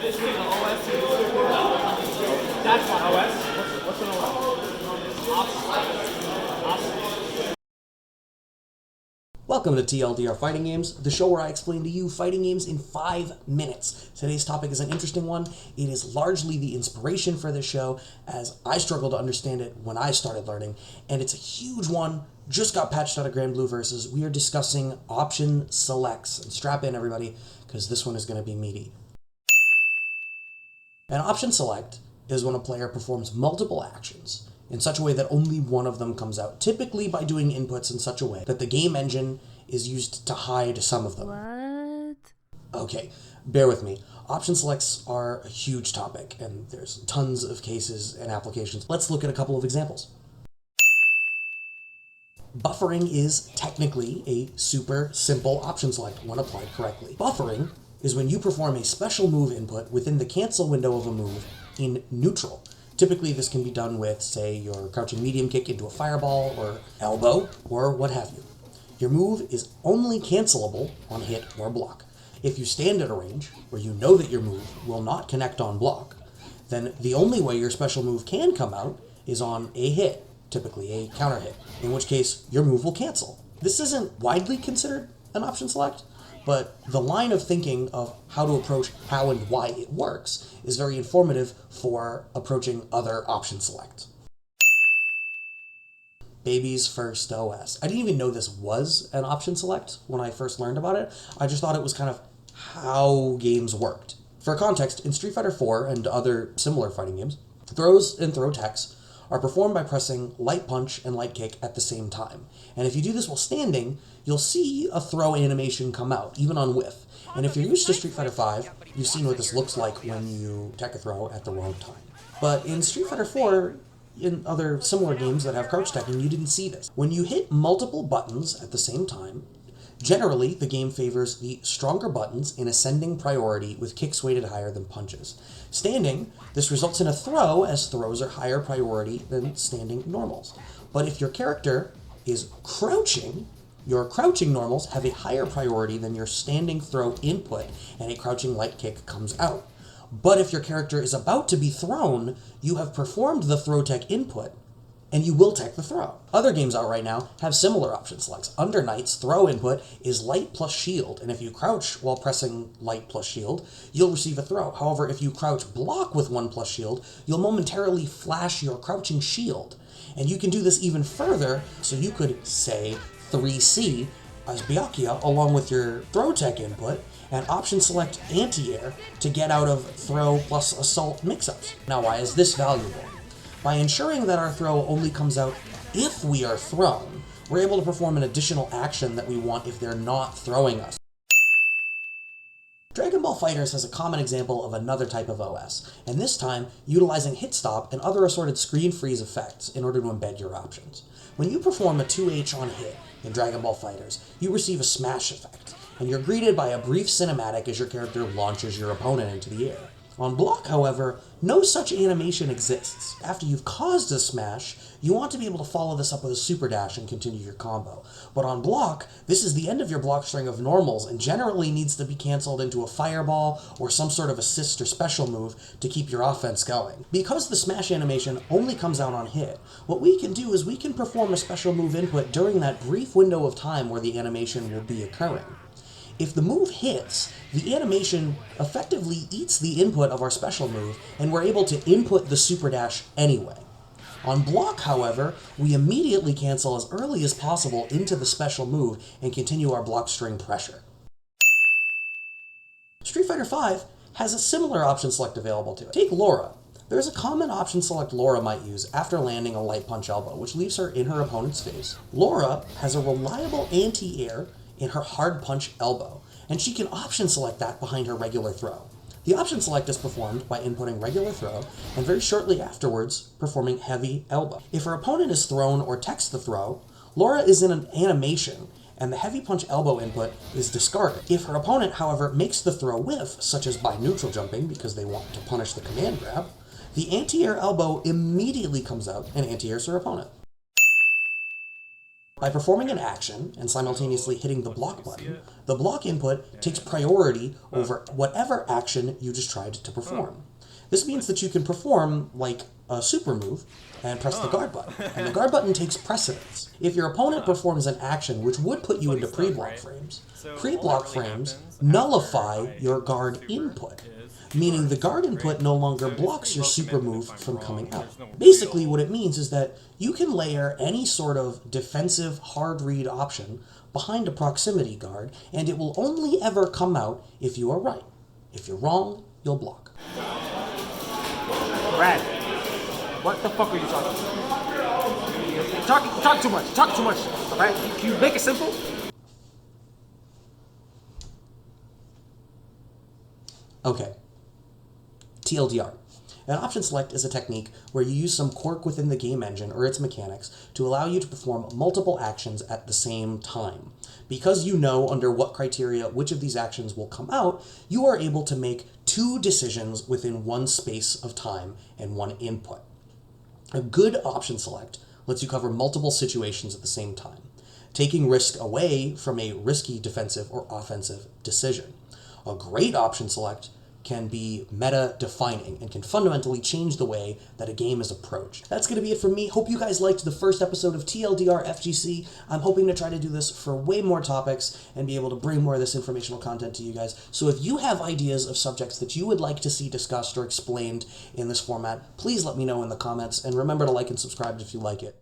That's my OS. What's an OS? Welcome to TlDr Fighting Games, the show where I explain to you fighting games in 5 minutes. Today's topic is an interesting one. It is largely the inspiration for this show, as I struggled to understand it when I started learning, and it's a huge one. Just got patched out of Grand Blue Versus. We are discussing option selects. And strap in, everybody, because this one is going to be meaty. An option select is when a player performs multiple actions in such a way that only one of them comes out, typically by doing inputs in such a way that the game engine is used to hide some of them. What? Okay, bear with me. Option selects are a huge topic, and there's tons of cases and applications. Let's look at a couple of examples. Buffering is technically a super simple option select when applied correctly. Buffering is when you perform a special move input within the cancel window of a move in neutral. Typically, this can be done with, say, your crouching medium kick into a fireball or elbow or what have you. Your move is only cancelable on hit or block. If you stand at a range where you know that your move will not connect on block, then the only way your special move can come out is on a hit, typically a counter hit, in which case your move will cancel. This isn't widely considered an option select, but the line of thinking of how to approach how and why it works is very informative for approaching other option selects. Baby's first OS. I didn't even know this was an option select when I first learned about it. I just thought it was kind of how games worked. For context, in Street Fighter 4 and other similar fighting games, throws and throw techs are performed by pressing light punch and light kick at the same time. And if you do this while standing, you'll see a throw animation come out, even on whiff. And if you're used to Street Fighter 5, you've seen what this looks like when you tech a throw at the wrong time. But in Street Fighter 4, in other similar games that have crouch teching, you didn't see this. When you hit multiple buttons at the same time, generally the game favors the stronger buttons in ascending priority with kicks weighted higher than punches. Standing, this results in a throw, as throws are higher priority than standing normals. But if your character is crouching, your crouching normals have a higher priority than your standing throw input, and a crouching light kick comes out. But if your character is about to be thrown, you have performed the throw tech input, and you will tech the throw. Other games out right now have similar option selects. Under Knight's throw input is light plus shield, and if you crouch while pressing light plus shield, you'll receive a throw. However, if you crouch block with 1 plus shield, you'll momentarily flash your crouching shield. And you can do this even further, so you could, say, 3C as Byakuya along with your throw tech input, and option select AntiAir to get out of throw plus assault mix-ups. Now, why is this valuable? By ensuring that our throw only comes out if we are thrown, we're able to perform an additional action that we want if they're not throwing us. Dragon Ball FighterZ has a common example of another type of OS, and this time utilizing hit stop and other assorted screen freeze effects in order to embed your options. When you perform a 2H on hit in Dragon Ball FighterZ, you receive a smash effect, and you're greeted by a brief cinematic as your character launches your opponent into the air. On block, however, no such animation exists. After you've caused a smash, you want to be able to follow this up with a super dash and continue your combo. But on block, this is the end of your block string of normals and generally needs to be canceled into a fireball or some sort of assist or special move to keep your offense going. Because the smash animation only comes out on hit, what we can do is we can perform a special move input during that brief window of time where the animation will be occurring. If the move hits, the animation effectively eats the input of our special move, and we're able to input the super dash anyway. On block, however, we immediately cancel as early as possible into the special move and continue our block string pressure. Street Fighter V has a similar option select available to it. Take Laura. There's a common option select Laura might use after landing a light punch elbow, which leaves her in her opponent's face. Laura has a reliable anti-air in her hard punch elbow, and she can option select that behind her regular throw. The option select is performed by inputting regular throw, and very shortly afterwards, performing heavy elbow. If her opponent is thrown or techs the throw, Laura is in an animation, and the heavy punch elbow input is discarded. If her opponent, however, makes the throw whiff, such as by neutral jumping because they want to punish the command grab, the AntiAir Elbow immediately comes out and anti-airs her opponent. By performing an action and simultaneously hitting the block button, the block input takes priority over whatever action you just tried to perform. This means that you can perform, like, a super move and press the guard button, and the guard button takes precedence. If your opponent performs an action which would put you into pre-block frames, pre-block frames nullify your guard input, meaning the guard input no longer blocks your super move from coming out. Basically, what it means is that you can layer any sort of defensive hard read option behind a proximity guard, and it will only ever come out if you are right. If you're wrong, you'll block. Brad, what the fuck are you talking about? Talk too much. Talk too much. Alright? Can you make it simple? Okay. TLDR. An option select is a technique where you use some quirk within the game engine or its mechanics to allow you to perform multiple actions at the same time. Because you know under what criteria which of these actions will come out, you are able to make two decisions within one space of time and one input. A good option select lets you cover multiple situations at the same time, taking risk away from a risky defensive or offensive decision. A great option select can be meta-defining and can fundamentally change the way that a game is approached. That's going to be it from me. Hope you guys liked the first episode of TLDR FGC. I'm hoping to try to do this for way more topics and be able to bring more of this informational content to you guys. So if you have ideas of subjects that you would like to see discussed or explained in this format, please let me know in the comments, and remember to like and subscribe if you like it.